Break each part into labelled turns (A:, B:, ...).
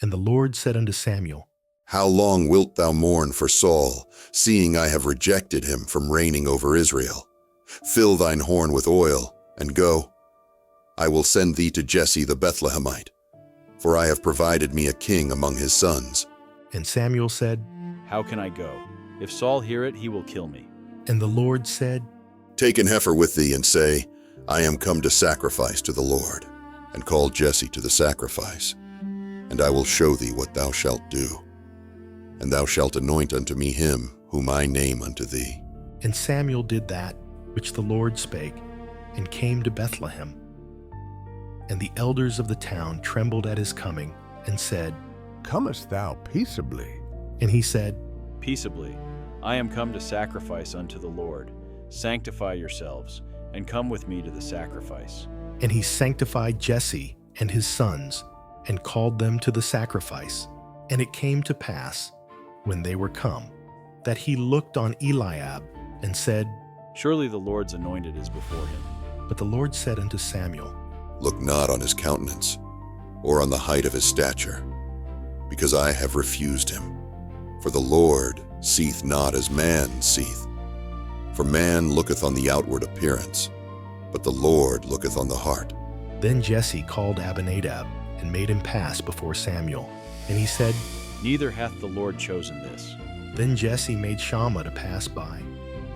A: And the Lord said unto Samuel,
B: How long wilt thou mourn for Saul, seeing I have rejected him from reigning over Israel? Fill thine horn with oil, and go. I will send thee to Jesse the Bethlehemite, for I have provided me a king among his sons.
A: And Samuel said,
C: How can I go? If Saul hear it, he will kill me.
A: And the Lord said,
B: Take an heifer with thee, and say, I am come to sacrifice to the Lord, and call Jesse to the sacrifice. And I will show thee what thou shalt do. And thou shalt anoint unto me him whom I name unto thee.
A: And Samuel did that which the Lord spake, and came to Bethlehem. And the elders of the town trembled at his coming, and said,
D: Comest thou peaceably?
A: And he said,
C: Peaceably, I am come to sacrifice unto the Lord. Sanctify yourselves, and come with me to the sacrifice.
A: And he sanctified Jesse and his sons, and called them to the sacrifice. And it came to pass, when they were come, that he looked on Eliab, and said,
C: Surely the Lord's anointed is before him.
A: But the Lord said unto Samuel,
B: Look not on his countenance, or on the height of his stature, because I have refused him. For the Lord seeth not as man seeth. For man looketh on the outward appearance, but the Lord looketh on the heart.
A: Then Jesse called Abinadab, and made him pass before Samuel. And he said,
C: Neither hath the Lord chosen this.
A: Then Jesse made Shammah to pass by.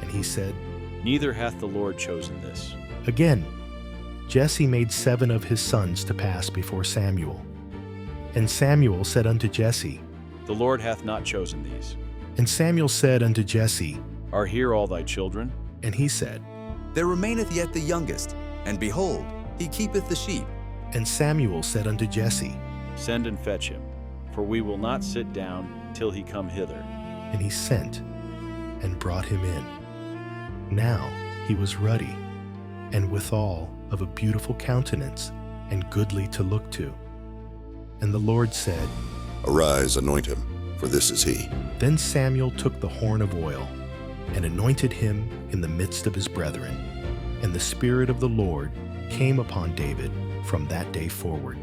A: And he said,
C: Neither hath the Lord chosen this.
A: Again, Jesse made 7 of his sons to pass before Samuel. And Samuel said unto Jesse,
C: The Lord hath not chosen these.
A: And Samuel said unto Jesse,
C: Are here all thy children?
A: and he said,
E: There remaineth yet the youngest, and behold, he keepeth the sheep.
A: And Samuel said unto Jesse,
C: Send and fetch him, for we will not sit down till he come hither.
A: and he sent, and brought him in. Now he was ruddy, and withal of a beautiful countenance, and goodly to look to. And the Lord said,
B: Arise, anoint him, for this is he.
A: Then Samuel took the horn of oil, and anointed him in the midst of his brethren. And the Spirit of the Lord came upon David from that day forward.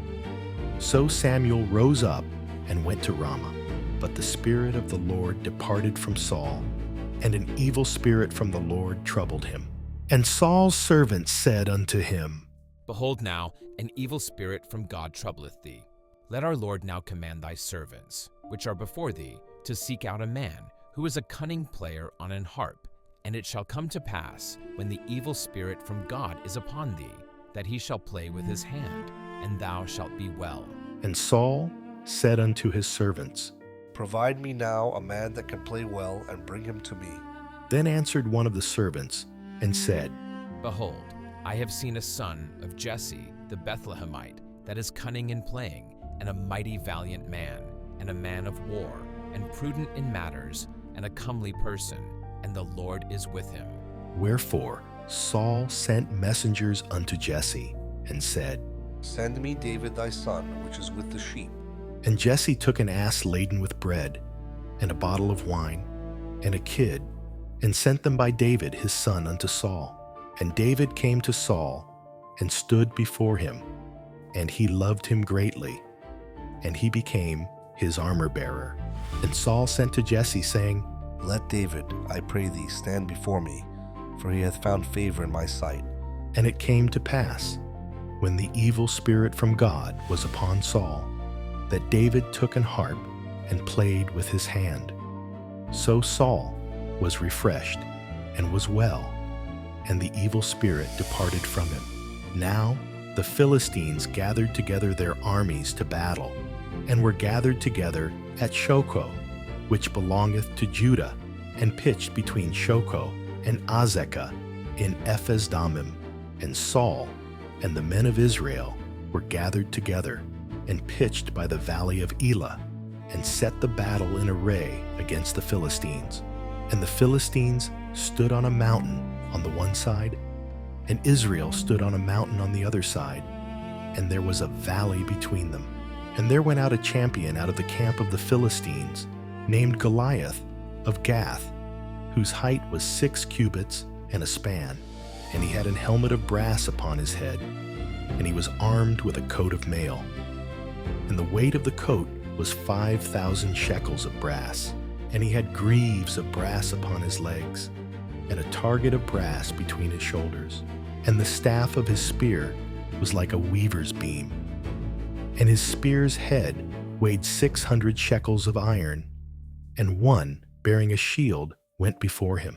A: So Samuel rose up and went to Ramah. But the Spirit of the Lord departed from Saul, and an evil spirit from the Lord troubled him. And Saul's servants said unto him,
F: Behold now, an evil spirit from God troubleth thee. Let our Lord now command thy servants, which are before thee, to seek out a man, who is a cunning player on an harp. And it shall come to pass, when the evil spirit from God is upon thee, that he shall play with his hand, and thou shalt be well.
A: And Saul said unto his servants,
G: Provide me now a man that can play well, and bring him to me.
A: Then answered one of the servants, and said,
F: Behold, I have seen a son of Jesse the Bethlehemite, that is cunning in playing, and a mighty valiant man, and a man of war, and prudent in matters, and a comely person, and the Lord is with him.
A: Wherefore Saul sent messengers unto Jesse, and said,
G: Send me David thy son, which is with the sheep.
A: And Jesse took an ass laden with bread, and a bottle of wine, and a kid, and sent them by David his son unto Saul. And David came to Saul, and stood before him, and he loved him greatly, and he became his armor-bearer. And Saul sent to Jesse, saying,
G: Let David, I pray thee, stand before me, for he hath found favor in my sight.
A: And it came to pass, when the evil spirit from God was upon Saul, that David took an harp and played with his hand. So Saul was refreshed and was well, and the evil spirit departed from him. Now the Philistines gathered together their armies to battle, and were gathered together at Shochoh, which belongeth to Judah, and pitched between Shochoh and Azekah in Ephes-dammim. And Saul and the men of Israel were gathered together, and pitched by the valley of Elah, and set the battle in array against the Philistines. And the Philistines stood on a mountain on the one side, and Israel stood on a mountain on the other side, and there was a valley between them. And there went out a champion out of the camp of the Philistines, named Goliath of Gath, whose height was 6 cubits and a span, and he had an helmet of brass upon his head, and he was armed with a coat of mail. And the weight of the coat was 5,000 shekels of brass, and he had greaves of brass upon his legs, and a target of brass between his shoulders. And the staff of his spear was like a weaver's beam. And his spear's head weighed 600 shekels of iron, and one, bearing a shield, went before him.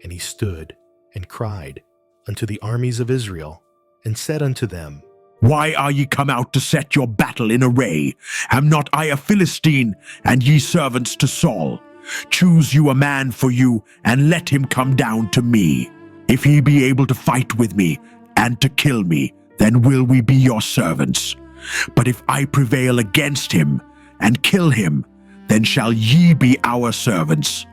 A: And he stood and cried unto the armies of Israel, and said unto them,
H: Why are ye come out to set your battle in array? Am not I a Philistine, and ye servants to Saul? Choose you a man for you, and let him come down to me. If he be able to fight with me, and to kill me, then will we be your servants. But if I prevail against him, and kill him, then shall ye be our servants,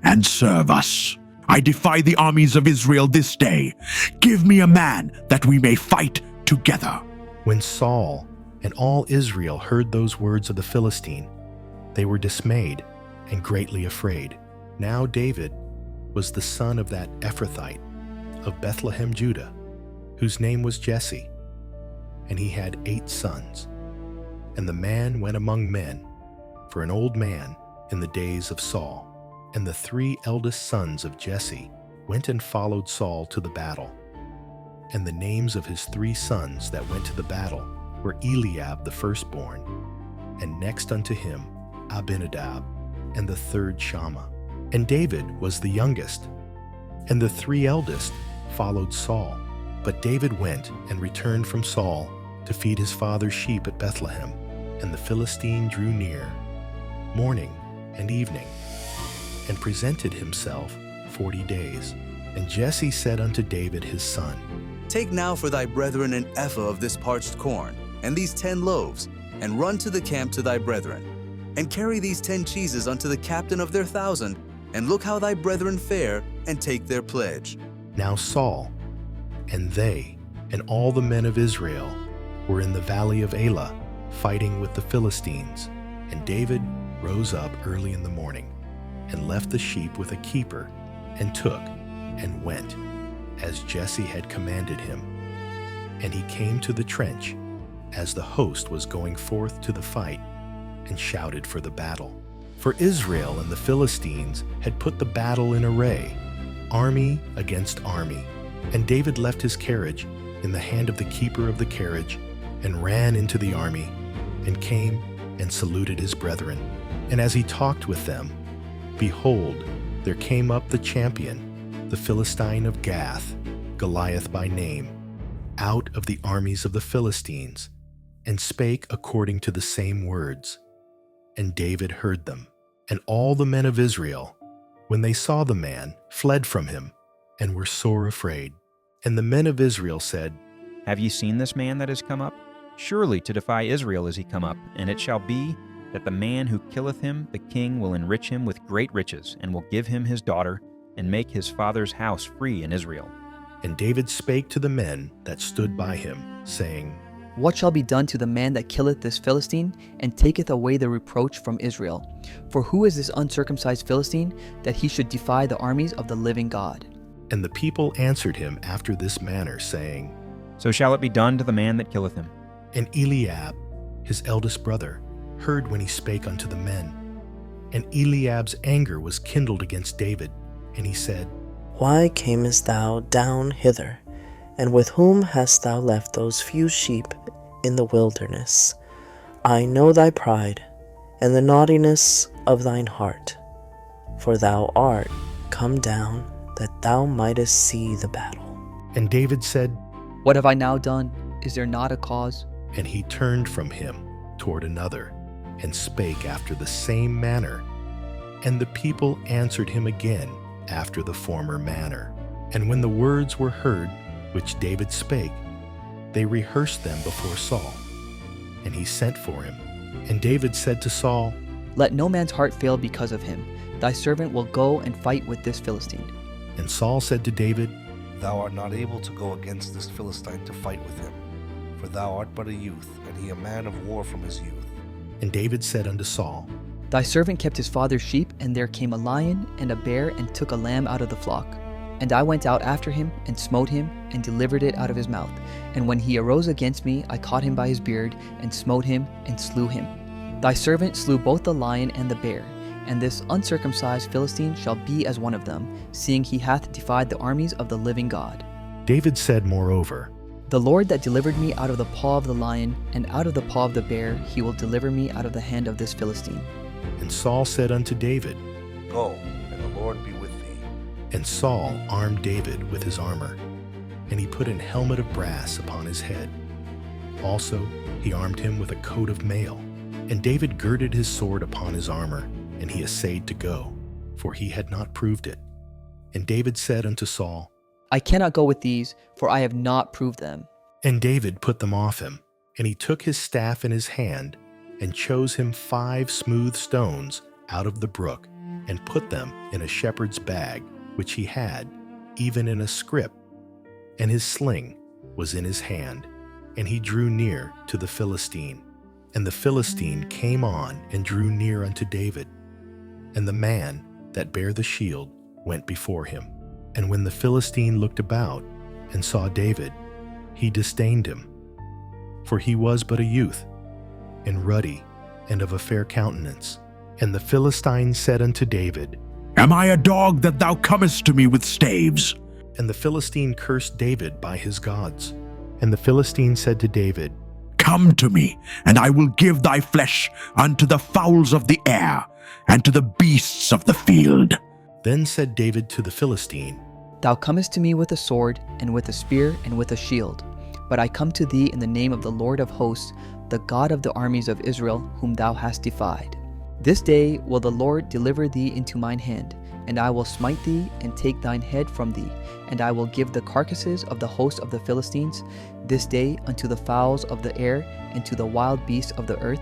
H: and serve us. I defy the armies of Israel this day. Give me a man, that we may fight together.
A: When Saul and all Israel heard those words of the Philistine, they were dismayed and greatly afraid. Now David was the son of that Ephrathite of Bethlehem, Judah, whose name was Jesse, and he had 8 sons. And the man went among men, for an old man in the days of Saul. And the 3 eldest sons of Jesse went and followed Saul to the battle. And the names of his 3 sons that went to the battle were Eliab the firstborn, and next unto him Abinadab, and the 3rd Shammah. And David was the youngest. And the 3 eldest followed Saul. But David went and returned from Saul to feed his father's sheep at Bethlehem. And the Philistine drew near, morning and evening, and presented himself 40 days. And Jesse said unto David his son,
E: Take now for thy brethren an ephah of this parched corn, and these 10 loaves, and run to the camp to thy brethren. And carry these 10 cheeses unto the captain of their 1,000, and look how thy brethren fare, and take their pledge.
A: Now Saul, and they, and all the men of Israel, were in the valley of Elah, fighting with the Philistines. And David rose up early in the morning, and left the sheep with a keeper, and took, and went, as Jesse had commanded him. And he came to the trench, as the host was going forth to the fight, and shouted for the battle. For Israel and the Philistines had put the battle in array, army against army. And David left his carriage in the hand of the keeper of the carriage, and ran into the army, and came and saluted his brethren. And as he talked with them, behold, there came up the champion, the Philistine of Gath, Goliath by name, out of the armies of the Philistines, and spake according to the same words. And David heard them. And all the men of Israel, when they saw the man, fled from him, and were sore afraid. And the men of Israel said,
I: Have ye seen this man that is come up? Surely to defy Israel is he come up, and it shall be that the man who killeth him, the king will enrich him with great riches, and will give him his daughter, and make his father's house free in Israel.
A: And David spake to the men that stood by him, saying,
J: What shall be done to the man that killeth this Philistine, and taketh away the reproach from Israel? For who is this uncircumcised Philistine, that he should defy the armies of the living God?
A: And the people answered him after this manner, saying,
I: So shall it be done to the man that killeth him.
A: And Eliab, his eldest brother, heard when he spake unto the men. And Eliab's anger was kindled against David, and he said,
K: Why camest thou down hither? And with whom hast thou left those few sheep in the wilderness? I know thy pride, and the naughtiness of thine heart. For thou art come down, that thou mightest see the battle.
A: And David said,
J: What have I now done? Is there not a cause?
A: And he turned from him toward another, and spake after the same manner. And the people answered him again after the former manner. And when the words were heard which David spake, they rehearsed them before Saul. And he sent for him. And David said to Saul,
J: Let no man's heart fail because of him. Thy servant will go and fight with this Philistine.
A: And Saul said to David,
G: Thou art not able to go against this Philistine to fight with him, for thou art but a youth, and he a man of war from his youth.
A: And David said unto Saul,
J: Thy servant kept his father's sheep, and there came a lion and a bear, and took a lamb out of the flock. And I went out after him, and smote him, and delivered it out of his mouth. And when he arose against me, I caught him by his beard, and smote him, and slew him. Thy servant slew both the lion and the bear, and this uncircumcised Philistine shall be as one of them, seeing he hath defied the armies of the living God.
A: David said moreover,
J: The Lord that delivered me out of the paw of the lion and out of the paw of the bear, he will deliver me out of the hand of this Philistine.
A: And Saul said unto David,
G: Go, and the Lord be with thee.
A: And Saul armed David with his armor, and he put an helmet of brass upon his head. Also he armed him with a coat of mail. And David girded his sword upon his armor, and he essayed to go, for he had not proved it. And David said unto Saul,
J: I cannot go with these, for I have not proved them.
A: And David put them off him, and he took his staff in his hand, and chose him 5 smooth stones out of the brook, and put them in a shepherd's bag, which he had, even in a scrip. And his sling was in his hand, and he drew near to the Philistine. And the Philistine came on and drew near unto David. And the man that bare the shield went before him. And when the Philistine looked about and saw David, he disdained him. For he was but a youth, and ruddy, and of a fair countenance. And the Philistine said unto David,
H: Am I a dog that thou comest to me with staves?
A: And the Philistine cursed David by his gods. And the Philistine said to David,
H: Come to me, and I will give thy flesh unto the fowls of the air, and to the beasts of the field.
A: Then said David to the Philistine,
J: Thou comest to me with a sword, and with a spear, and with a shield. But I come to thee in the name of the Lord of hosts, the God of the armies of Israel, whom thou hast defied. This day will the Lord deliver thee into mine hand, and I will smite thee, and take thine head from thee, and I will give the carcasses of the host of the Philistines this day unto the fowls of the air, and to the wild beasts of the earth,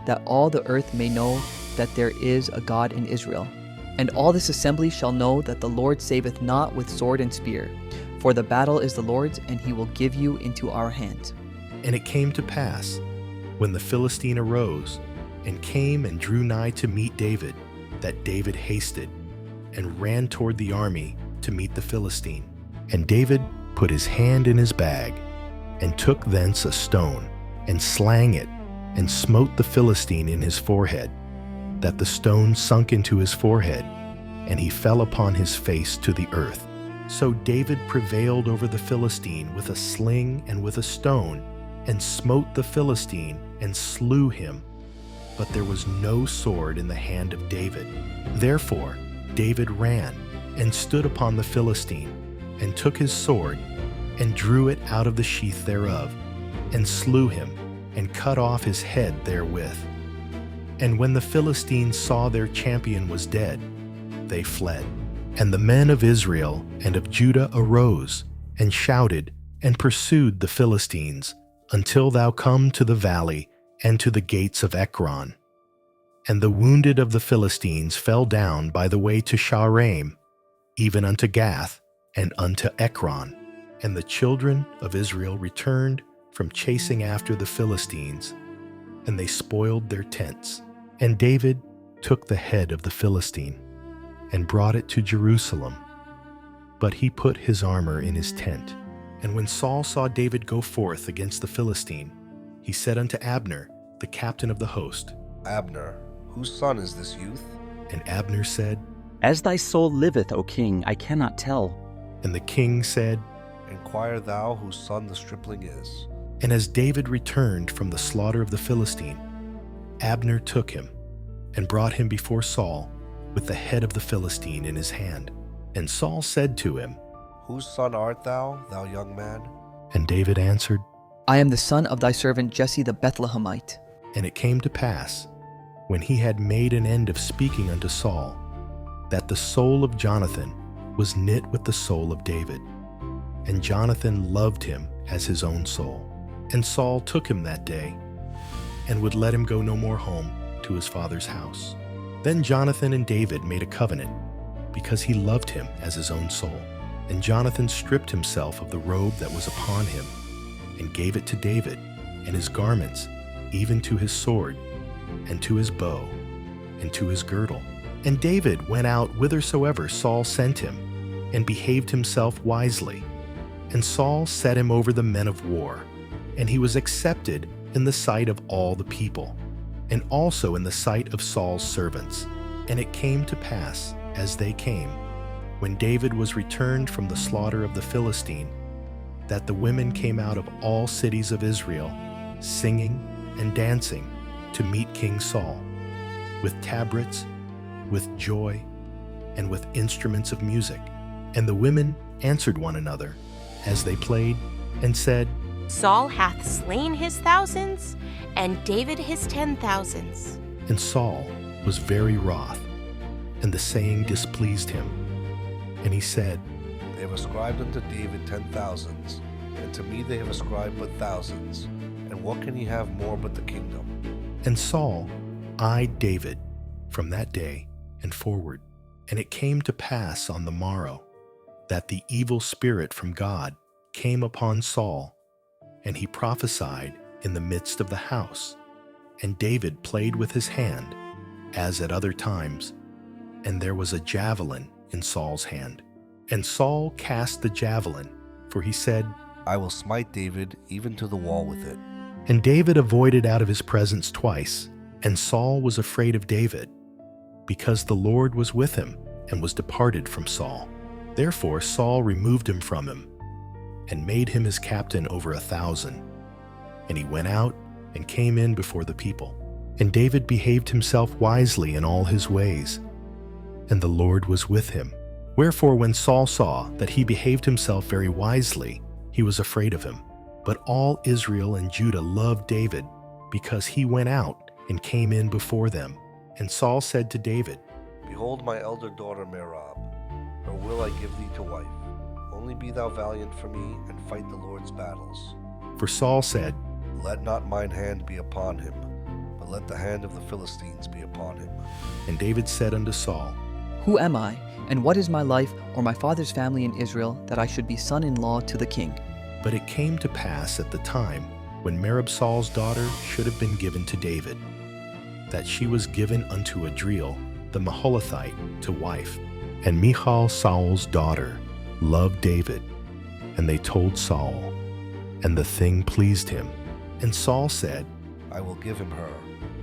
J: that all the earth may know that there is a God in Israel. And all this assembly shall know that the Lord saveth not with sword and spear, for the battle is the Lord's, and he will give you into our hands.
A: And it came to pass, when the Philistine arose, and came and drew nigh to meet David, that David hasted, and ran toward the army to meet the Philistine. And David put his hand in his bag, and took thence a stone, and slang it, and smote the Philistine in his forehead, that the stone sunk into his forehead, and he fell upon his face to the earth. So David prevailed over the Philistine with a sling and with a stone, and smote the Philistine, and slew him. But there was no sword in the hand of David. Therefore David ran, and stood upon the Philistine, and took his sword, and drew it out of the sheath thereof, and slew him, and cut off his head therewith. And when the Philistines saw their champion was dead, they fled. And the men of Israel and of Judah arose, and shouted, and pursued the Philistines, until thou come to the valley, and to the gates of Ekron. And the wounded of the Philistines fell down by the way to Shaaraim, even unto Gath, and unto Ekron. And the children of Israel returned from chasing after the Philistines, and they spoiled their tents. And David took the head of the Philistine, and brought it to Jerusalem. But he put his armor in his tent. And when Saul saw David go forth against the Philistine, he said unto Abner, the captain of the host,
G: Abner, whose son is this youth?
A: And Abner said,
L: As thy soul liveth, O king, I cannot tell.
A: And the king said,
G: Inquire thou whose son the stripling is.
A: And as David returned from the slaughter of the Philistine, Abner took him, and brought him before Saul, with the head of the Philistine in his hand. And Saul said to him,
G: Whose son art thou, thou young man?
A: And David answered,
J: I am the son of thy servant Jesse the Bethlehemite.
A: And it came to pass, when he had made an end of speaking unto Saul, that the soul of Jonathan was knit with the soul of David. And Jonathan loved him as his own soul. And Saul took him that day, and would let him go no more home to his father's house. Then Jonathan and David made a covenant, because he loved him as his own soul. And Jonathan stripped himself of the robe that was upon him, and gave it to David, and his garments, even to his sword, and to his bow, and to his girdle. And David went out whithersoever Saul sent him, and behaved himself wisely. And Saul set him over the men of war, and he was accepted in the sight of all the people. and also in the sight of Saul's servants. And it came to pass, as they came, when David was returned from the slaughter of the Philistine, that the women came out of all cities of Israel, singing and dancing to meet King Saul, with tabrets, with joy, and with instruments of music. And the women answered one another as they played, and said,
M: Saul hath slain his thousands, and David his 10,000s.
A: And Saul was very wroth, and the saying displeased him. And he said,
G: They have ascribed unto David 10,000s, and to me they have ascribed but thousands. And what can he have more but the kingdom?
A: And Saul eyed David from that day and forward. And it came to pass on the morrow that the evil spirit from God came upon Saul, and he prophesied in the midst of the house. And David played with his hand, as at other times, and there was a javelin in Saul's hand. And Saul cast the javelin, for he said,
G: I will smite David even to the wall with it.
A: And David avoided out of his presence twice, and Saul was afraid of David, because the Lord was with him, and was departed from Saul. Therefore Saul removed him from him, and made him his captain over 1,000. And he went out and came in before the people. And David behaved himself wisely in all his ways, and the Lord was with him. Wherefore when Saul saw that he behaved himself very wisely, he was afraid of him. But all Israel and Judah loved David, because he went out and came in before them. And Saul said to David,
G: Behold my elder daughter Merab, her will I give thee to wife. Only be thou valiant for me, and fight the Lord's battles.
A: For Saul said,
G: Let not mine hand be upon him, but let the hand of the Philistines be upon him.
A: And David said unto Saul,
J: Who am I, and what is my life or my father's family in Israel, that I should be son-in-law to the king?
A: But it came to pass at the time when Merab Saul's daughter should have been given to David, that she was given unto Adriel the Maholathite to wife. And Michal Saul's daughter loved David, and they told Saul, and the thing pleased him. And Saul said,
G: I will give him her,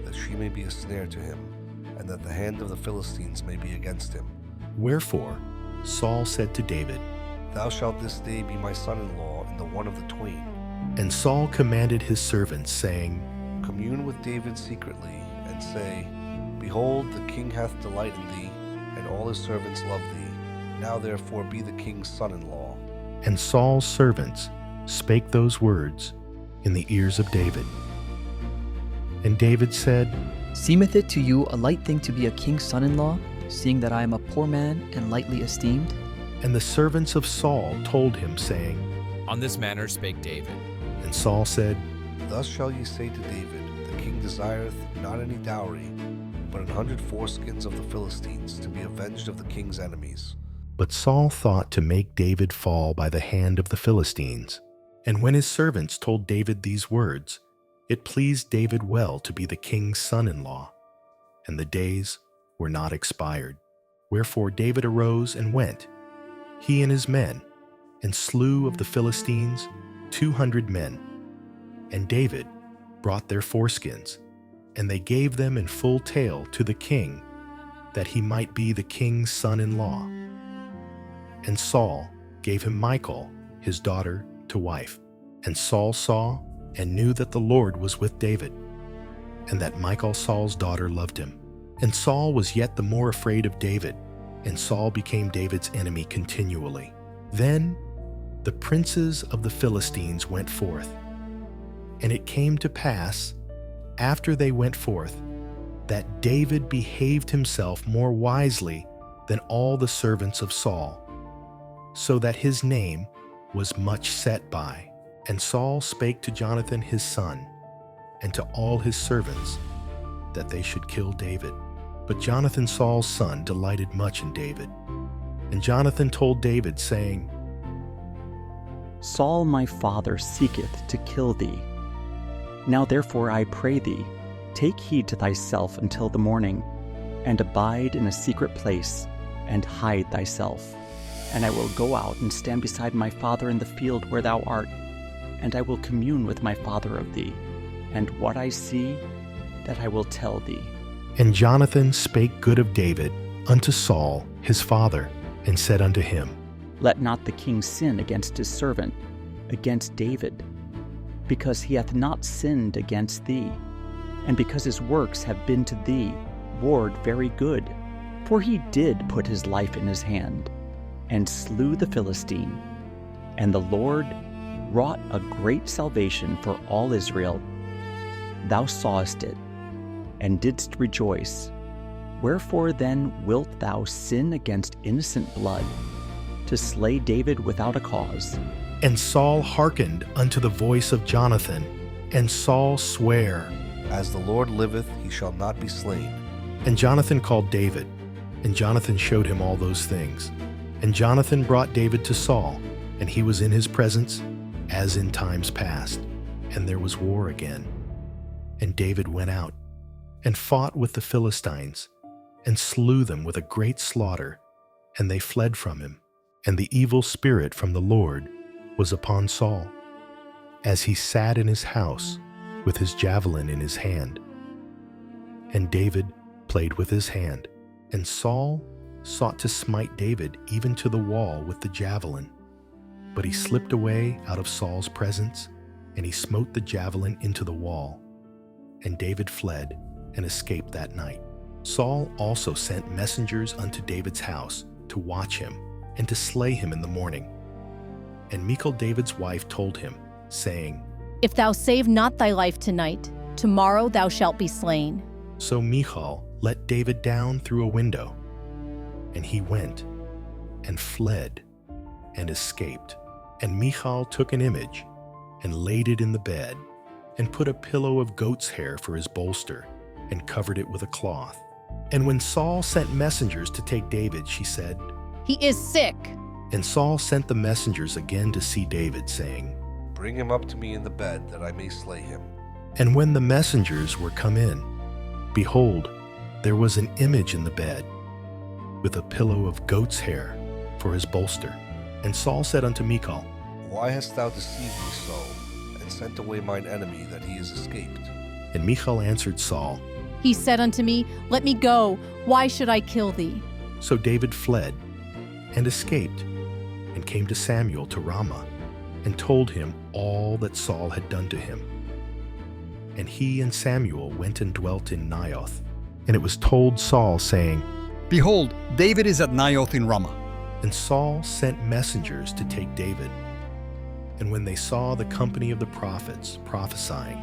G: that she may be a snare to him, and that the hand of the Philistines may be against him.
A: Wherefore Saul said to David,
G: Thou shalt this day be my son-in-law in the one of the twain.
A: And Saul commanded his servants, saying,
G: Commune with David secretly, and say, Behold, the king hath delight in thee, and all his servants love thee. Now therefore be the king's son-in-law.
A: And Saul's servants spake those words in the ears of David. And David said,
J: Seemeth it to you a light thing to be a king's son-in-law, seeing that I am a poor man and lightly esteemed?
A: And the servants of Saul told him, saying,
F: On this manner spake David.
A: And Saul said,
G: Thus shall ye say to David, The king desireth not any dowry, but 100 foreskins of the Philistines, to be avenged of the king's enemies.
A: But Saul thought to make David fall by the hand of the Philistines. And when his servants told David these words, it pleased David well to be the king's son-in-law, and the days were not expired. Wherefore David arose and went, he and his men, and slew of the Philistines 200 men. And David brought their foreskins, and they gave them in full tale to the king, that he might be the king's son-in-law. And Saul gave him Michal, his daughter, to wife. And Saul saw and knew that the Lord was with David, and that Michal Saul's daughter loved him. And Saul was yet the more afraid of David, and Saul became David's enemy continually. Then the princes of the Philistines went forth. And it came to pass, after they went forth, that David behaved himself more wisely than all the servants of Saul, so that his name was much set by. And Saul spake to Jonathan his son, and to all his servants, that they should kill David. But Jonathan Saul's son delighted much in David. And Jonathan told David, saying,
L: Saul my father seeketh to kill thee. Now therefore I pray thee, take heed to thyself until the morning, and abide in a secret place, and hide thyself. And I will go out and stand beside my father in the field where thou art, and I will commune with my father of thee. And what I see, that I will tell thee.
A: And Jonathan spake good of David unto Saul his father, and said unto him,
L: Let not the king sin against his servant, against David, because he hath not sinned against thee, and because his works have been to thee, Lord, very good. For he did put his life in his hand, and slew the Philistine. And the Lord wrought a great salvation for all Israel. Thou sawest it, and didst rejoice. Wherefore then wilt thou sin against innocent blood, to slay David without a cause?
A: And Saul hearkened unto the voice of Jonathan, and Saul sware,
G: As the Lord liveth, he shall not be slain.
A: And Jonathan called David, and Jonathan showed him all those things. And Jonathan brought David to Saul, and he was in his presence, as in times past. And there was war again. And David went out, and fought with the Philistines, and slew them with a great slaughter, and they fled from him. And the evil spirit from the Lord was upon Saul, as he sat in his house with his javelin in his hand. And David played with his hand, and Saul sought to smite David even to the wall with the javelin. But he slipped away out of Saul's presence, and he smote the javelin into the wall. And David fled and escaped that night. Saul also sent messengers unto David's house to watch him and to slay him in the morning. And Michal, David's wife, told him, saying,
N: If thou save not thy life tonight, tomorrow thou shalt be slain.
A: So Michal let David down through a window, and he went and fled and escaped. And Michal took an image and laid it in the bed, and put a pillow of goat's hair for his bolster, and covered it with a cloth. And when Saul sent messengers to take David, she said,
N: He is sick.
A: And Saul sent the messengers again to see David, saying,
G: Bring him up to me in the bed, that I may slay him.
A: And when the messengers were come in, behold, there was an image in the bed, with a pillow of goat's hair for his bolster. And Saul said unto Michal,
G: Why hast thou deceived me so, and sent away mine enemy, that he is escaped?
A: And Michal answered Saul,
N: He said unto me, Let me go. Why should I kill thee?
A: So David fled and escaped, and came to Samuel to Ramah, and told him all that Saul had done to him. And he and Samuel went and dwelt in Naioth. And it was told Saul, saying,
O: Behold, David is at Naioth in Ramah.
A: And Saul sent messengers to take David. And when they saw the company of the prophets prophesying,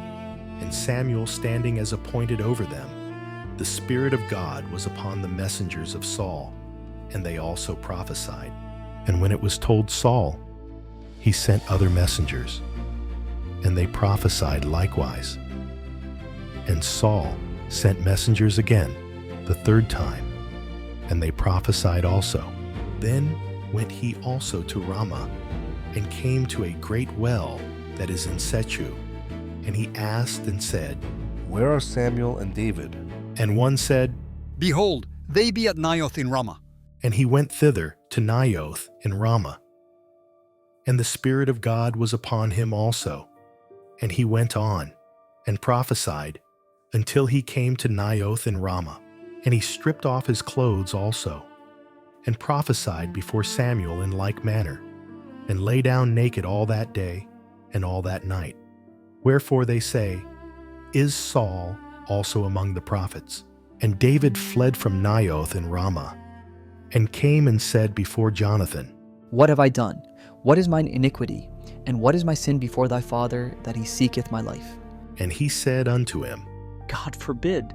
A: and Samuel standing as appointed over them, the Spirit of God was upon the messengers of Saul, and they also prophesied. And when it was told Saul, he sent other messengers, and they prophesied likewise. And Saul sent messengers again, the third time, and they prophesied also. Then went he also to Ramah, and came to a great well that is in Sechu. And he asked and said,
G: Where are Samuel and David?
A: And one said,
O: Behold, they be at Naioth in Ramah.
A: And he went thither to Naioth in Ramah. And the Spirit of God was upon him also. And he went on, and prophesied, until he came to Naioth in Ramah. And he stripped off his clothes also, and prophesied before Samuel in like manner, and lay down naked all that day and all that night. Wherefore they say, Is Saul also among the prophets? And David fled from Naioth in Ramah, and came and said before Jonathan,
J: What have I done? What is mine iniquity? And what is my sin before thy father, that he seeketh my life?
A: And he said unto him,
L: God forbid.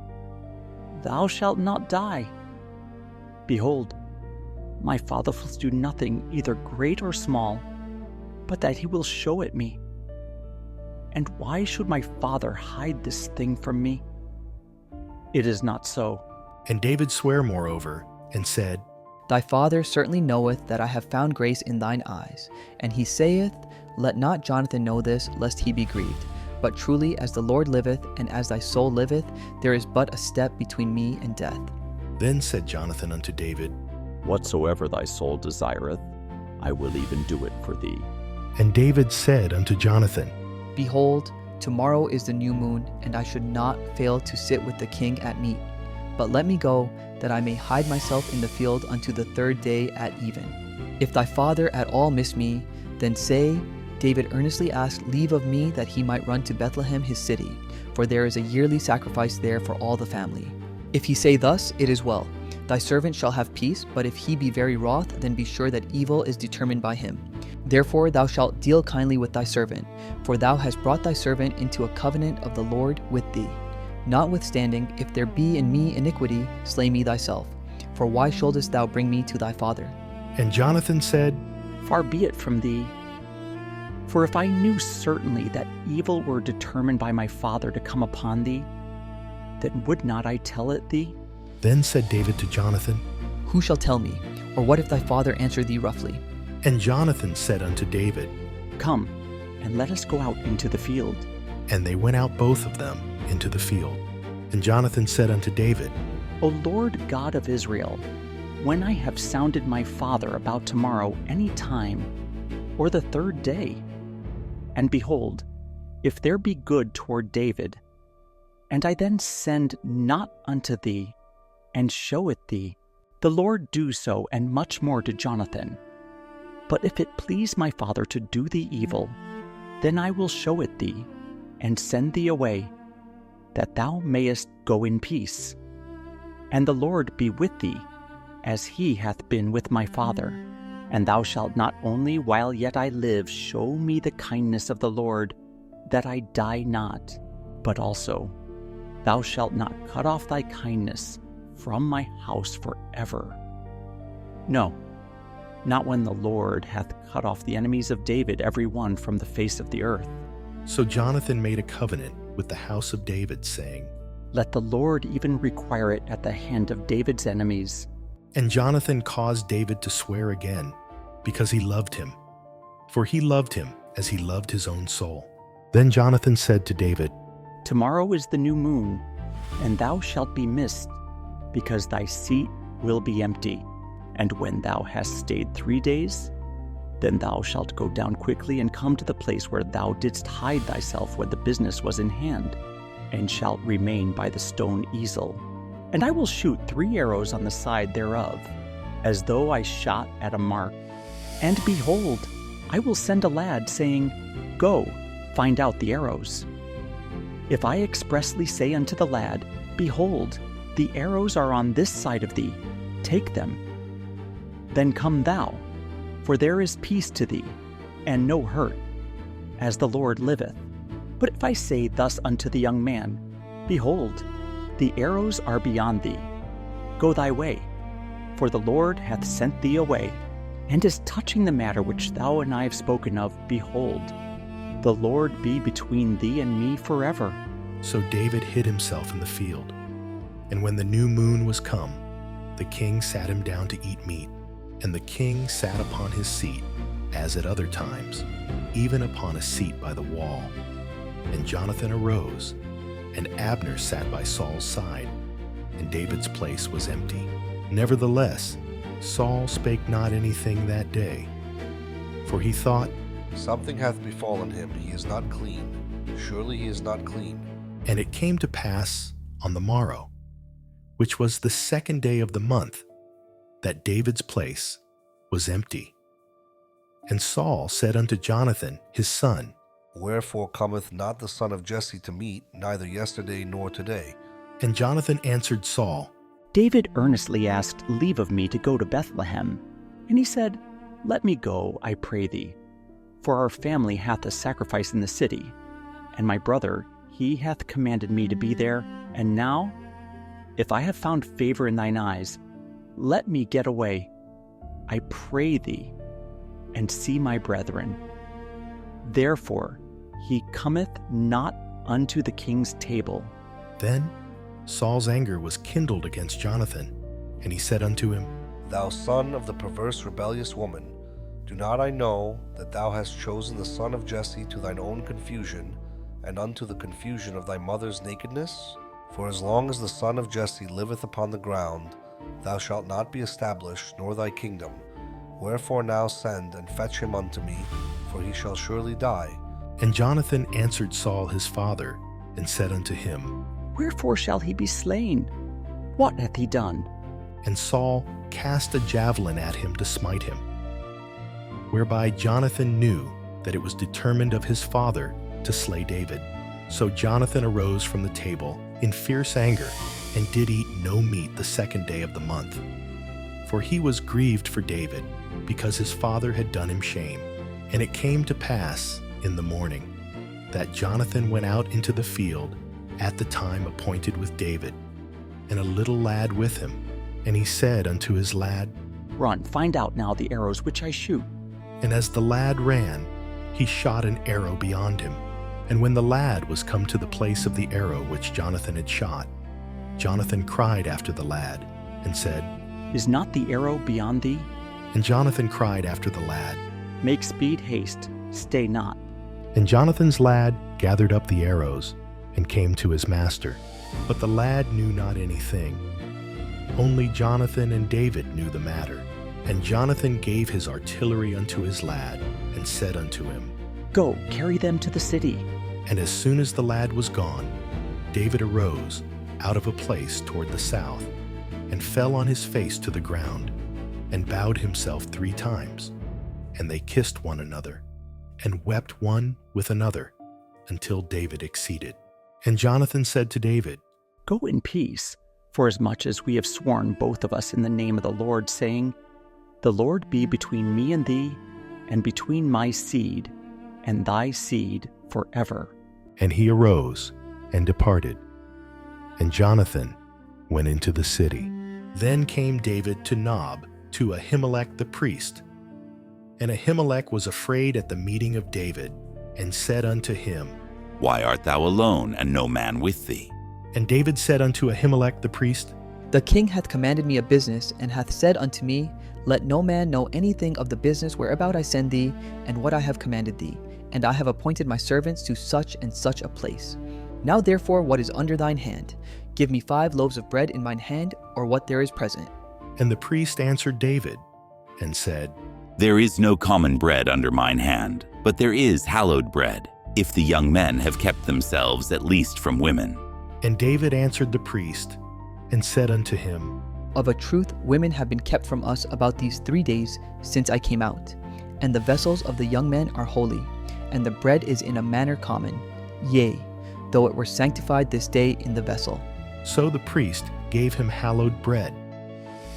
L: Thou shalt not die. Behold, my father will do nothing, either great or small, but that he will show it me. And why should my father hide this thing from me? It is not so.
A: And David sware moreover, and said,
J: Thy father certainly knoweth that I have found grace in thine eyes. And he saith, Let not Jonathan know this, lest he be grieved. But truly, as the Lord liveth, and as thy soul liveth, there is but a step between me and death.
A: Then said Jonathan unto David,
P: Whatsoever thy soul desireth, I will even do it for thee.
A: And David said unto Jonathan,
J: Behold, Tomorrow is the new moon, and I should not fail to sit with the king at meat. But let me go, that I may hide myself in the field unto the third day at even. If thy father at all miss me, then say, David earnestly asked leave of me that he might run to Bethlehem his city, for there is a yearly sacrifice there for all the family. If he say thus, it is well. Thy servant shall have peace, but if he be very wroth, then be sure that evil is determined by him. Therefore thou shalt deal kindly with thy servant, for thou hast brought thy servant into a covenant of the Lord with thee. Notwithstanding, if there be in me iniquity, slay me thyself. For why shouldest thou bring me to thy father?
A: And Jonathan said,
L: Far be it from thee. For if I knew certainly that evil were determined by my father to come upon thee, then would not I tell it thee?
A: Then said David to Jonathan,
J: Who shall tell me? Or what if thy father answer thee roughly?
A: And Jonathan said unto David,
L: Come, and let us go out into the field.
A: And they went out both of them into the field. And Jonathan said unto David,
L: O Lord God of Israel, when I have sounded my father about tomorrow any time, or the third day, and behold, if there be good toward David, and I then send not unto thee, and show it thee, the Lord do so, and much more to Jonathan. But if it please my father to do thee evil, then I will show it thee, and send thee away, that thou mayest go in peace. And the Lord be with thee, as he hath been with my father. And thou shalt not only while yet I live show me the kindness of the Lord, that I die not, but also thou shalt not cut off thy kindness from my house forever. No, not when the Lord hath cut off the enemies of David every one from the face of the earth.
A: So Jonathan made a covenant with the house of David, saying,
L: Let the Lord even require it at the hand of David's enemies.
A: And Jonathan caused David to swear again, because he loved him. For he loved him as he loved his own soul. Then Jonathan said to David,
L: Tomorrow is the new moon, and thou shalt be missed, because thy seat will be empty. And when thou hast stayed 3 days, then thou shalt go down quickly and come to the place where thou didst hide thyself when the business was in hand, and shalt remain by the stone easel. And I will shoot 3 arrows on the side thereof, as though I shot at a mark. And behold, I will send a lad, saying, Go, find out the arrows. If I expressly say unto the lad, Behold, the arrows are on this side of thee, take them. Then come thou, for there is peace to thee, and no hurt, as the Lord liveth. But if I say thus unto the young man, Behold, the arrows are beyond thee, go thy way, for the Lord hath sent thee away. And as touching the matter which thou and I have spoken of, behold, the Lord be between thee and me forever.
A: So David hid himself in the field. And when the new moon was come, the king sat him down to eat meat. And the king sat upon his seat, as at other times, even upon a seat by the wall. And Jonathan arose, and Abner sat by Saul's side, and David's place was empty. Nevertheless, Saul spake not anything that day, for he thought,
G: Something hath befallen him, he is not clean. Surely he is not clean.
A: And it came to pass on the morrow, which was the 2nd day of the month, that David's place was empty. And Saul said unto Jonathan his son,
G: Wherefore cometh not the son of Jesse to meat, neither yesterday nor today?
A: And Jonathan answered Saul,
L: David earnestly asked leave of me to go to Bethlehem. And he said, Let me go, I pray thee, for our family hath a sacrifice in the city, and my brother, he hath commanded me to be there. And now, if I have found favor in thine eyes, let me get away, I pray thee, and see my brethren. Therefore he cometh not unto the king's table.
A: Then Saul's anger was kindled against Jonathan, and he said unto him,
G: Thou son of the perverse rebellious woman, do not I know that thou hast chosen the son of Jesse to thine own confusion, and unto the confusion of thy mother's nakedness? For as long as the son of Jesse liveth upon the ground, thou shalt not be established, nor thy kingdom. Wherefore now send and fetch him unto me, for he shall surely die.
A: And Jonathan answered Saul his father, and said unto him,
L: Wherefore shall he be slain? What hath he done?
A: And Saul cast a javelin at him to smite him. Whereby Jonathan knew that it was determined of his father to slay David. So Jonathan arose from the table in fierce anger, and did eat no meat the 2nd day of the month. For he was grieved for David, because his father had done him shame. And it came to pass in the morning that Jonathan went out into the field at the time appointed with David, and a little lad with him. And he said unto his lad,
L: Run, find out now the arrows which I shoot.
A: And as the lad ran, he shot an arrow beyond him. And when the lad was come to the place of the arrow which Jonathan had shot, Jonathan cried after the lad, and said,
L: Is not the arrow beyond thee?
A: And Jonathan cried after the lad,
L: Make speed haste, stay not.
A: And Jonathan's lad gathered up the arrows, and came to his master. But the lad knew not anything. Only Jonathan and David knew the matter. And Jonathan gave his artillery unto his lad, and said unto him,
L: Go, carry them to the city.
A: And as soon as the lad was gone, David arose out of a place toward the south, and fell on his face to the ground, and bowed himself 3 times. And they kissed one another, and wept one with another, until David exceeded. And Jonathan said to David,
L: Go in peace, forasmuch as we have sworn both of us in the name of the Lord, saying, The Lord be between me and thee, and between my seed and thy seed forever.
A: And he arose and departed. And Jonathan went into the city. Then came David to Nob, to Ahimelech the priest. And Ahimelech was afraid at the meeting of David, and said unto him,
Q: Why art thou alone, and no man with thee?
A: And David said unto Ahimelech the priest,
J: The king hath commanded me a business, and hath said unto me, Let no man know anything of the business whereabout I send thee, and what I have commanded thee. And I have appointed my servants to such and such a place. Now therefore what is under thine hand? Give me 5 loaves of bread in mine hand, or what there is present.
A: And the priest answered David, and said,
Q: There is no common bread under mine hand, but there is hallowed bread, if the young men have kept themselves at least from women.
A: And David answered the priest, and said unto him,
J: Of a truth women have been kept from us about these 3 days since I came out. And the vessels of the young men are holy, and the bread is in a manner common, yea, though it were sanctified this day in the vessel.
A: So the priest gave him hallowed bread.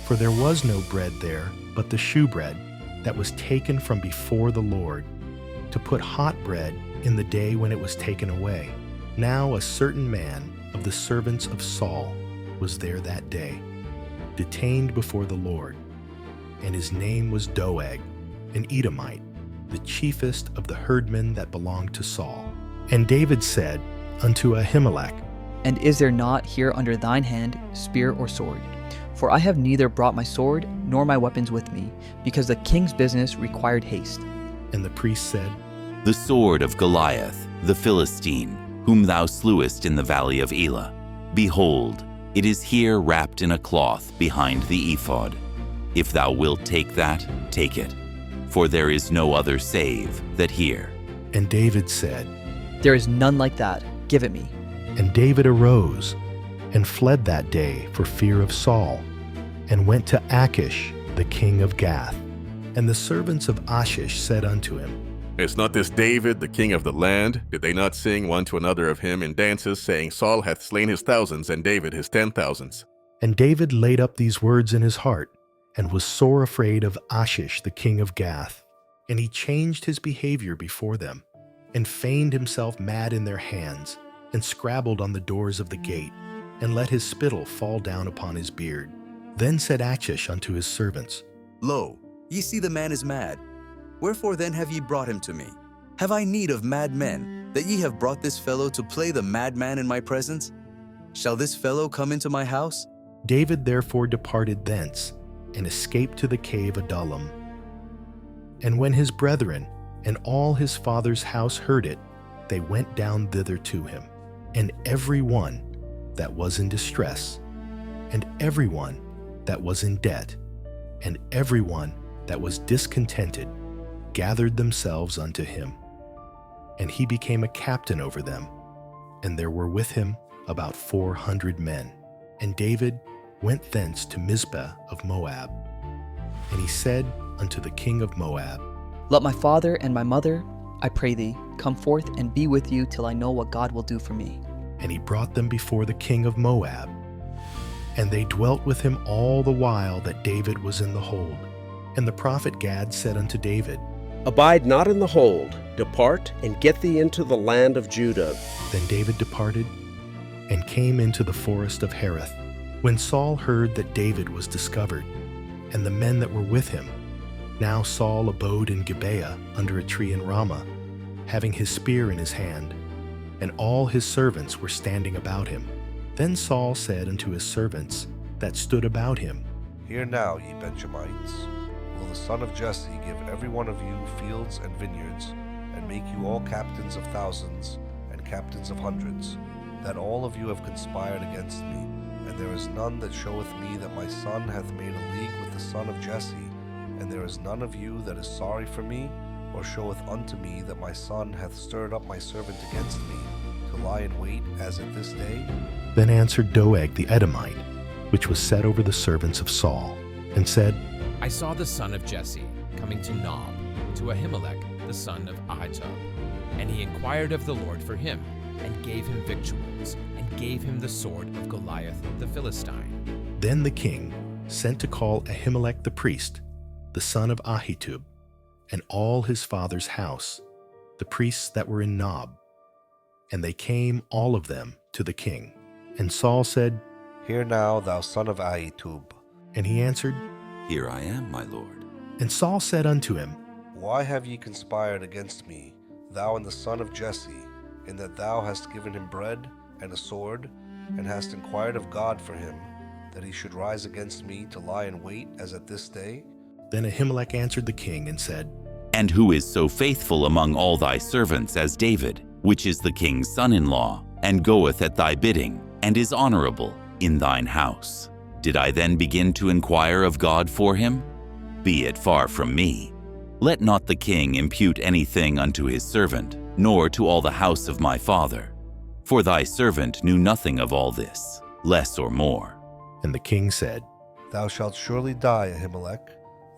A: For there was no bread there but the shewbread that was taken from before the Lord, to put hot bread in the day when it was taken away. Now a certain man of the servants of Saul was there that day, detained before the Lord, and his name was Doeg, an Edomite, the chiefest of the herdmen that belonged to Saul. And David said unto Ahimelech,
J: And is there not here under thine hand spear or sword? For I have neither brought my sword nor my weapons with me, because the king's business required haste.
A: And the priest said,
Q: The sword of Goliath, the Philistine, whom thou slewest in the valley of Elah. Behold, it is here wrapped in a cloth behind the ephod. If thou wilt take that, take it, for there is no other save that here.
A: And David said,
J: There is none like that, give it me.
A: And David arose, and fled that day for fear of Saul, and went to Achish, the king of Gath. And the servants of Achish said unto him,
R: Is not this David, the king of the land? Did they not sing one to another of him in dances, saying, Saul hath slain his thousands, and David his 10,000s?
A: And David laid up these words in his heart, and was sore afraid of Achish, the king of Gath. And he changed his behavior before them, and feigned himself mad in their hands, and scrabbled on the doors of the gate, and let his spittle fall down upon his beard. Then said Achish unto his servants,
E: Lo, ye see the man is mad. Wherefore then have ye brought him to me? Have I need of mad men, that ye have brought this fellow to play the madman in my presence? Shall this fellow come into my house?
A: David therefore departed thence, and escaped to the cave Adullam. And when his brethren and all his father's house heard it, they went down thither to him. And every one that was in distress, and every one that was in debt, and every one that was discontented, gathered themselves unto him. and he became a captain over them. And there were with him about 400 men. And David went thence to Mizpah of Moab. And he said unto the king of Moab,
J: Let my father and my mother, I pray thee, come forth and be with you till I know what God will do for me.
A: And he brought them before the king of Moab. And they dwelt with him all the while that David was in the hold. And the prophet Gad said unto David,
S: Abide not in the hold, depart and get thee into the land of Judah.
A: Then David departed and came into the forest of Hereth. When Saul heard that David was discovered, and the men that were with him, now Saul abode in Gibeah under a tree in Ramah, having his spear in his hand, and all his servants were standing about him. Then Saul said unto his servants that stood about him,
G: Hear now, ye Benjamites, will the son of Jesse give every one of you fields and vineyards, and make you all captains of thousands and captains of hundreds, that all of you have conspired against me, and there is none that showeth me that my son hath made a league with the son of Jesse, and there is none of you that is sorry for me, or showeth unto me that my son hath stirred up my servant against me, to lie in wait as at this day?
A: Then answered Doeg the Edomite, which was set over the servants of Saul, and said,
F: I saw the son of Jesse coming to Nob, to Ahimelech the son of Ahitub. And he inquired of the Lord for him, and gave him victuals, and gave him the sword of Goliath the Philistine.
A: Then the king sent to call Ahimelech the priest, the son of Ahitub, and all his father's house, the priests that were in Nob. And they came all of them to the king. And Saul said,
G: Hear now, thou son of Ahitub.
A: And he answered,
T: Here I am, my lord.
A: And Saul said unto him,
G: Why have ye conspired against me, thou and the son of Jesse, in that thou hast given him bread and a sword, and hast inquired of God for him, that he should rise against me to lie in wait as at this day?
A: Then Ahimelech answered the king and said,
Q: And who is so faithful among all thy servants as David, which is the king's son-in-law, and goeth at thy bidding, and is honorable in thine house? Did I then begin to inquire of God for him? Be it far from me. Let not the king impute anything unto his servant, nor to all the house of my father. For thy servant knew nothing of all this, less or more.
A: And the king said,
G: Thou shalt surely die, Ahimelech,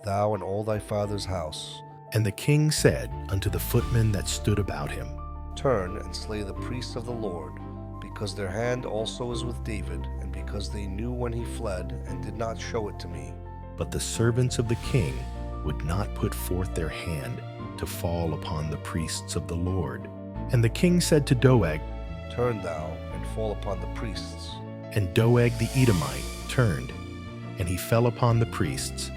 G: thou and all thy father's house.
A: And the king said unto the footmen that stood about him,
G: Turn and slay the priests of the Lord, because their hand also is with David, and because they knew when he fled, and did not show it to me.
A: But the servants of the king would not put forth their hand to fall upon the priests of the Lord. And the king said to Doeg,
G: Turn thou, and fall upon the priests.
A: And Doeg the Edomite turned, and he fell upon the priests,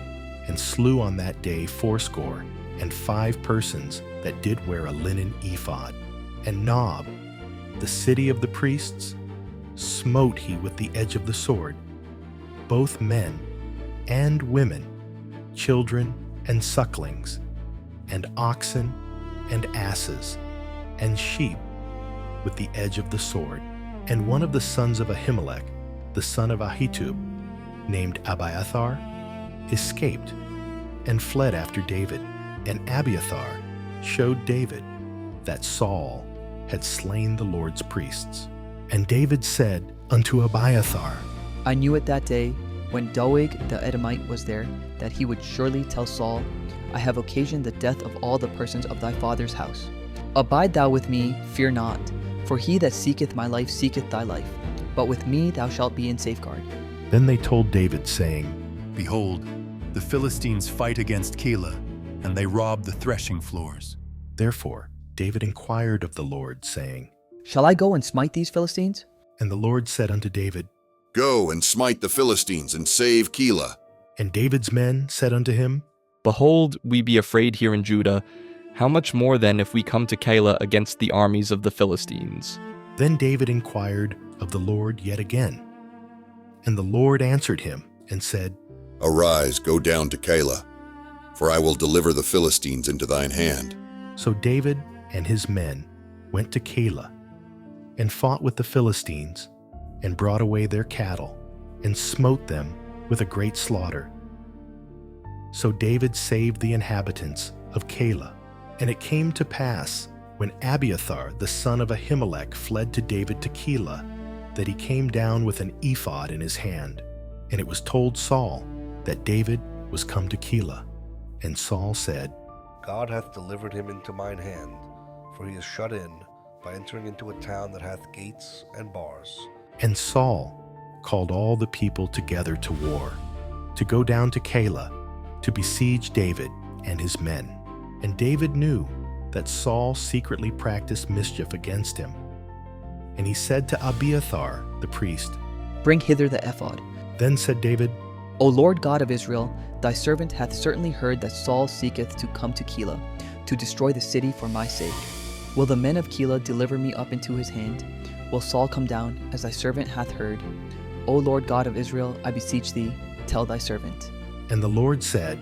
A: and slew on that day 75 persons that did wear a linen ephod. And Nob, the city of the priests, smote he with the edge of the sword, both men and women, children and sucklings, and oxen and asses, and sheep with the edge of the sword. And one of the sons of Ahimelech, the son of Ahitub, named Abiathar, escaped and fled after David. And Abiathar showed David that Saul had slain the Lord's priests. And David said unto Abiathar,
J: I knew it that day, when Doeg the Edomite was there, that he would surely tell Saul, I have occasioned the death of all the persons of thy father's house. Abide thou with me, fear not, for he that seeketh my life seeketh thy life, but with me thou shalt be in safeguard.
A: Then they told David, saying,
U: Behold, the Philistines fight against Keilah, and they rob the threshing floors.
A: Therefore David inquired of the Lord, saying,
J: Shall I go and smite these Philistines?
A: And the Lord said unto David,
B: Go and smite the Philistines, and save Keilah.
A: And David's men said unto him,
V: Behold, we be afraid here in Judah. How much more then if we come to Keilah against the armies of the Philistines?
A: Then David inquired of the Lord yet again. And the Lord answered him, and said,
B: Arise, go down to Keilah, for I will deliver the Philistines into thine hand.
A: So David and his men went to Keilah, and fought with the Philistines, and brought away their cattle, and smote them with a great slaughter. So David saved the inhabitants of Keilah. And it came to pass, when Abiathar the son of Ahimelech fled to David to Keilah, that he came down with an ephod in his hand. And it was told Saul that David was come to Keilah. And Saul said,
G: God hath delivered him into mine hand, for he is shut in by entering into a town that hath gates and bars.
A: And Saul called all the people together to war, to go down to Keilah, to besiege David and his men. And David knew that Saul secretly practiced mischief against him. And he said to Abiathar the priest,
J: Bring hither the ephod.
A: Then said David,
J: O Lord God of Israel, thy servant hath certainly heard that Saul seeketh to come to Keilah, to destroy the city for my sake. Will the men of Keilah deliver me up into his hand? Will Saul come down, as thy servant hath heard? O Lord God of Israel, I beseech thee, tell thy servant.
A: And the Lord said,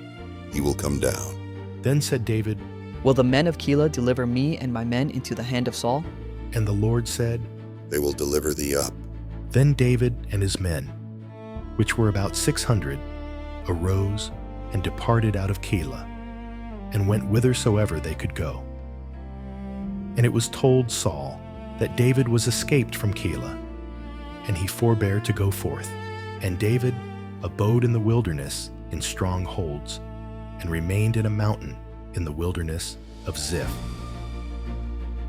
B: He will come down.
A: Then said David,
J: Will the men of Keilah deliver me and my men into the hand of Saul?
A: And the Lord said,
B: They will deliver thee up.
A: Then David and his men, which were about 600, arose and departed out of Keilah, and went whithersoever they could go. And it was told Saul that David was escaped from Keilah, and he forbare to go forth. And David abode in the wilderness in strongholds, and remained in a mountain in the wilderness of Ziph.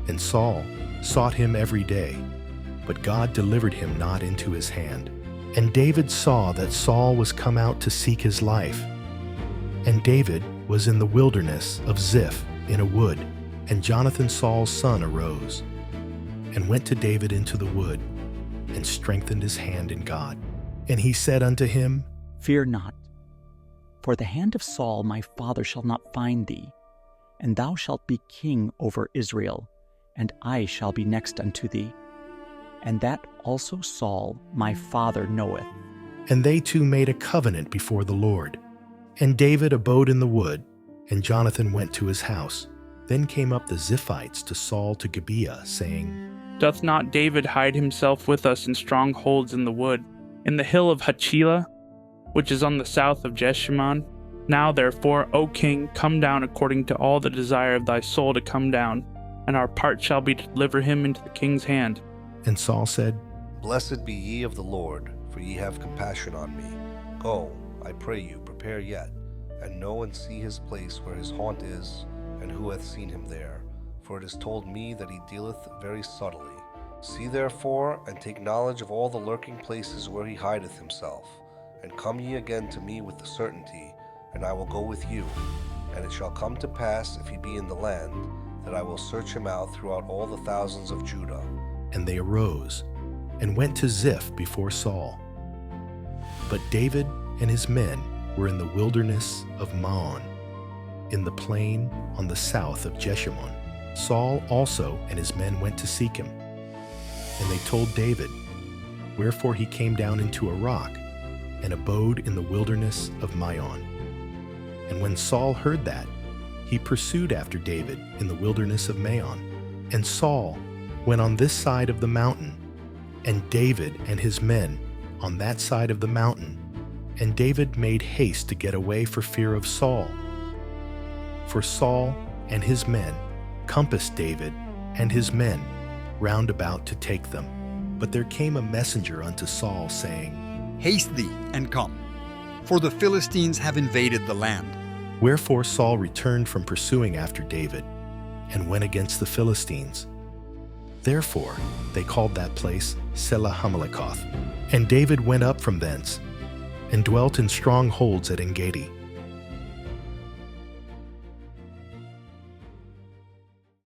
A: And Saul sought him every day, but God delivered him not into his hand. And David saw that Saul was come out to seek his life. And David was in the wilderness of Ziph in a wood. And Jonathan Saul's son arose, and went to David into the wood, and strengthened his hand in God. And he said unto him,
L: Fear not, for the hand of Saul my father shall not find thee, and thou shalt be king over Israel, and I shall be next unto thee. And that also Saul my father knoweth.
A: And they two made a covenant before the Lord. And David abode in the wood, and Jonathan went to his house. Then came up the Ziphites to Saul to Gibeah, saying,
C: Doth not David hide himself with us in strongholds in the wood, in the hill of Hachilah, which is on the south of Jeshimon? Now therefore, O king, come down according to all the desire of thy soul to come down, and our part shall be to deliver him into the king's hand.
A: And Saul said,
G: Blessed be ye of the Lord, for ye have compassion on me. Go, I pray you, prepare yet, and know and see his place where his haunt is, and who hath seen him there? For it is told me that he dealeth very subtly. See therefore, and take knowledge of all the lurking places where he hideth himself. And come ye again to me with the certainty, and I will go with you. And it shall come to pass, if he be in the land, that I will search him out throughout all the thousands of Judah.
A: And they arose, and went to Ziph before Saul. But David and his men were in the wilderness of Maon, in the plain on the south of Jeshimon. Saul also and his men went to seek him. And they told David, wherefore he came down into a rock, and abode in the wilderness of Maon. And when Saul heard that, he pursued after David in the wilderness of Maon. And Saul went on this side of the mountain, and David and his men on that side of the mountain. And David made haste to get away for fear of Saul. For Saul and his men compassed David and his men round about to take them. But there came a messenger unto Saul, saying,
O: Haste thee, and come, for the Philistines have invaded the land.
A: Wherefore Saul returned from pursuing after David, and went against the Philistines. Therefore they called that place Selah Hamalekoth. And David went up from thence, and dwelt in strongholds at En-gedi.